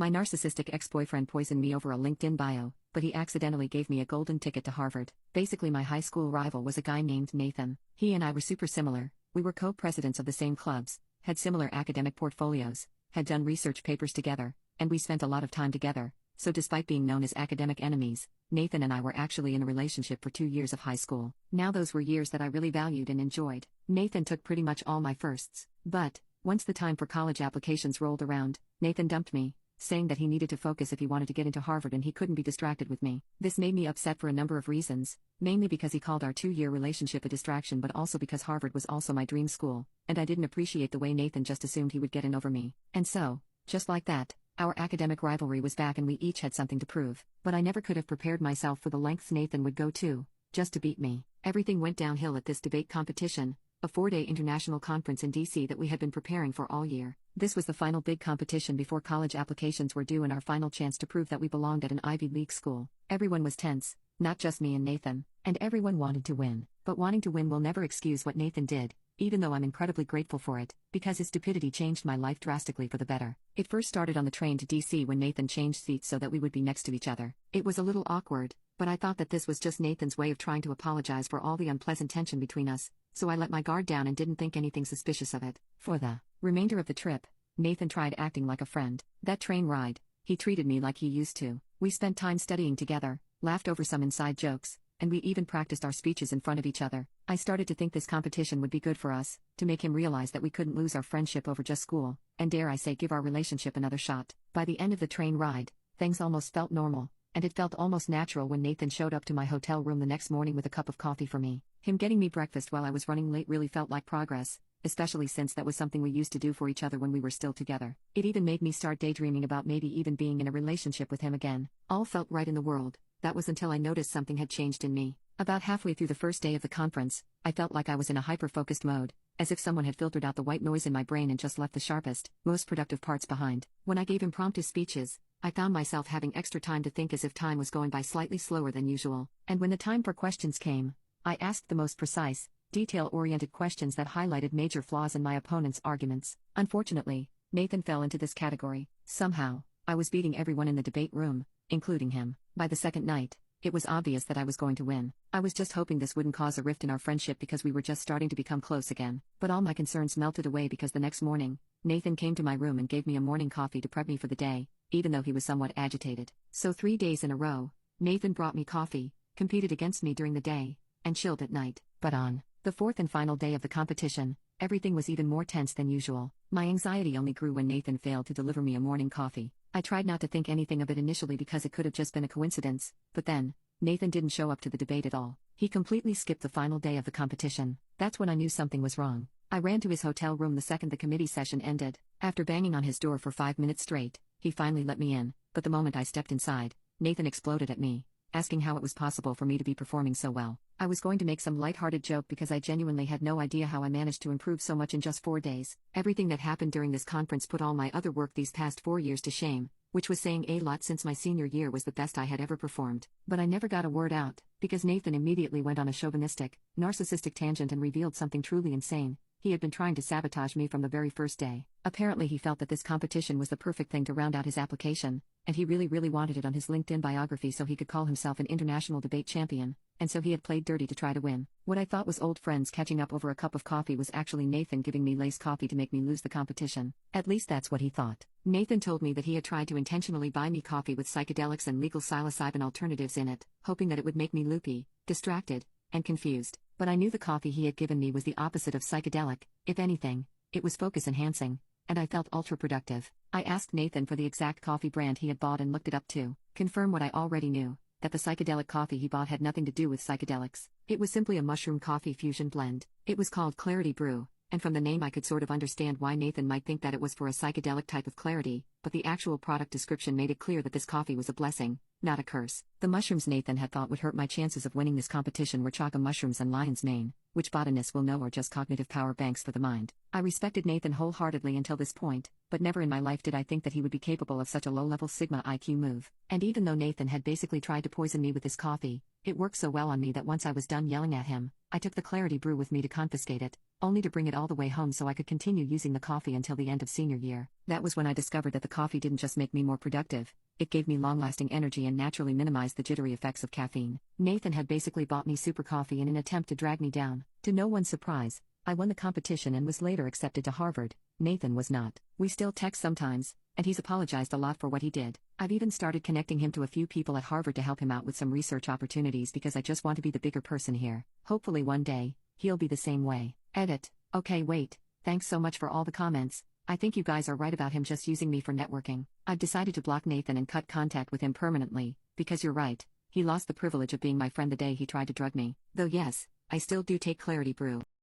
My narcissistic ex-boyfriend poisoned me over a LinkedIn bio, but he accidentally gave me a golden ticket to Harvard. Basically, my high school rival was a guy named Nathan. He and I were super similar. We were co-presidents of the same clubs, had similar academic portfolios, had done research papers together, and we spent a lot of time together. So despite being known as academic enemies, Nathan and I were actually in a relationship for 2 years of high school. Now those were years that I really valued and enjoyed. Nathan took pretty much all my firsts. But, once the time for college applications rolled around, Nathan dumped me, saying that he needed to focus if he wanted to get into Harvard and he couldn't be distracted with me. This made me upset for a number of reasons, mainly because he called our 2-year relationship a distraction, but also because Harvard was also my dream school, and I didn't appreciate the way Nathan just assumed he would get in over me. And so, just like that, our academic rivalry was back and we each had something to prove. But I never could have prepared myself for the lengths Nathan would go to, just to beat me. Everything went downhill at this debate competition, a 4-day international conference in DC that we had been preparing for all year. This was the final big competition before college applications were due and our final chance to prove that we belonged at an Ivy League school. Everyone was tense, not just me and Nathan, and everyone wanted to win. But wanting to win will never excuse what Nathan did, even though I'm incredibly grateful for it, because his stupidity changed my life drastically for the better. It first started on the train to DC when Nathan changed seats so that we would be next to each other. It was a little awkward, but I thought that this was just Nathan's way of trying to apologize for all the unpleasant tension between us, so I let my guard down and didn't think anything suspicious of it. For the remainder of the trip, Nathan tried acting like a friend. That train ride, he treated me like he used to. We spent time studying together, laughed over some inside jokes, and we even practiced our speeches in front of each other. I started to think this competition would be good for us, to make him realize that we couldn't lose our friendship over just school, and dare I say give our relationship another shot. By the end of the train ride, things almost felt normal, and it felt almost natural when Nathan showed up to my hotel room the next morning with a cup of coffee for me. Him getting me breakfast while I was running late really felt like progress, especially since that was something we used to do for each other when we were still together. It even made me start daydreaming about maybe even being in a relationship with him again. All felt right in the world. That was until I noticed something had changed in me. About halfway through the first day of the conference, I felt like I was in a hyper-focused mode, as if someone had filtered out the white noise in my brain and just left the sharpest, most productive parts behind. When I gave impromptu speeches, I found myself having extra time to think as if time was going by slightly slower than usual. And when the time for questions came, I asked the most precise, detail-oriented questions that highlighted major flaws in my opponent's arguments. Unfortunately, Nathan fell into this category. Somehow, I was beating everyone in the debate room, including him. By the second night, it was obvious that I was going to win. I was just hoping this wouldn't cause a rift in our friendship because we were just starting to become close again. But all my concerns melted away because the next morning, Nathan came to my room and gave me a morning coffee to prep me for the day, even though he was somewhat agitated. So 3 days in a row, Nathan brought me coffee, competed against me during the day, and chilled at night. But on the fourth and final day of the competition, everything was even more tense than usual. My anxiety only grew when Nathan failed to deliver me a morning coffee. I tried not to think anything of it initially because it could have just been a coincidence, but then, Nathan didn't show up to the debate at all. He completely skipped the final day of the competition. That's when I knew something was wrong. I ran to his hotel room the second the committee session ended. After banging on his door for 5 minutes straight, he finally let me in, but the moment I stepped inside, Nathan exploded at me, asking how it was possible for me to be performing so well. I was going to make some lighthearted joke because I genuinely had no idea how I managed to improve so much in just 4 days. Everything that happened during this conference put all my other work these past 4 years to shame, which was saying a lot since my senior year was the best I had ever performed. But I never got a word out, because Nathan immediately went on a chauvinistic, narcissistic tangent and revealed something truly insane. He had been trying to sabotage me from the very first day. Apparently he felt that this competition was the perfect thing to round out his application, and he really wanted it on his LinkedIn biography so he could call himself an international debate champion, and so he had played dirty to try to win. What I thought was old friends catching up over a cup of coffee was actually Nathan giving me lace coffee to make me lose the competition. At least that's what he thought. Nathan told me that he had tried to intentionally buy me coffee with psychedelics and legal psilocybin alternatives in it, hoping that it would make me loopy, distracted, and confused. But I knew the coffee he had given me was the opposite of psychedelic. If anything, it was focus-enhancing, and I felt ultra-productive. I asked Nathan for the exact coffee brand he had bought and looked it up to confirm what I already knew, that the psychedelic coffee he bought had nothing to do with psychedelics. It was simply a mushroom coffee fusion blend. It was called Clarity Brew, and from the name I could sort of understand why Nathan might think that it was for a psychedelic type of clarity, but the actual product description made it clear that this coffee was a blessing, not a curse. The mushrooms Nathan had thought would hurt my chances of winning this competition were chaga mushrooms and lion's mane, which botanists will know are just cognitive power banks for the mind. I respected Nathan wholeheartedly until this point, but never in my life did I think that he would be capable of such a low-level Sigma IQ move. And even though Nathan had basically tried to poison me with his coffee, it worked so well on me that once I was done yelling at him, I took the Clarity brew with me to confiscate it, only to bring it all the way home so I could continue using the coffee until the end of senior year. That was when I discovered that the coffee didn't just make me more productive, it gave me long-lasting energy and naturally minimized the jittery effects of caffeine. Nathan had basically bought me super coffee in an attempt to drag me down. To no one's surprise, I won the competition and was later accepted to Harvard. Nathan was not. We still text sometimes, and he's apologized a lot for what he did. I've even started connecting him to a few people at Harvard to help him out with some research opportunities because I just want to be the bigger person here. Hopefully one day, he'll be the same way. Edit. Okay, wait. Thanks so much for all the comments. I think you guys are right about him just using me for networking. I've decided to block Nathan and cut contact with him permanently, because you're right. He lost the privilege of being my friend the day he tried to drug me. Though yes, I still do take Clarity brew.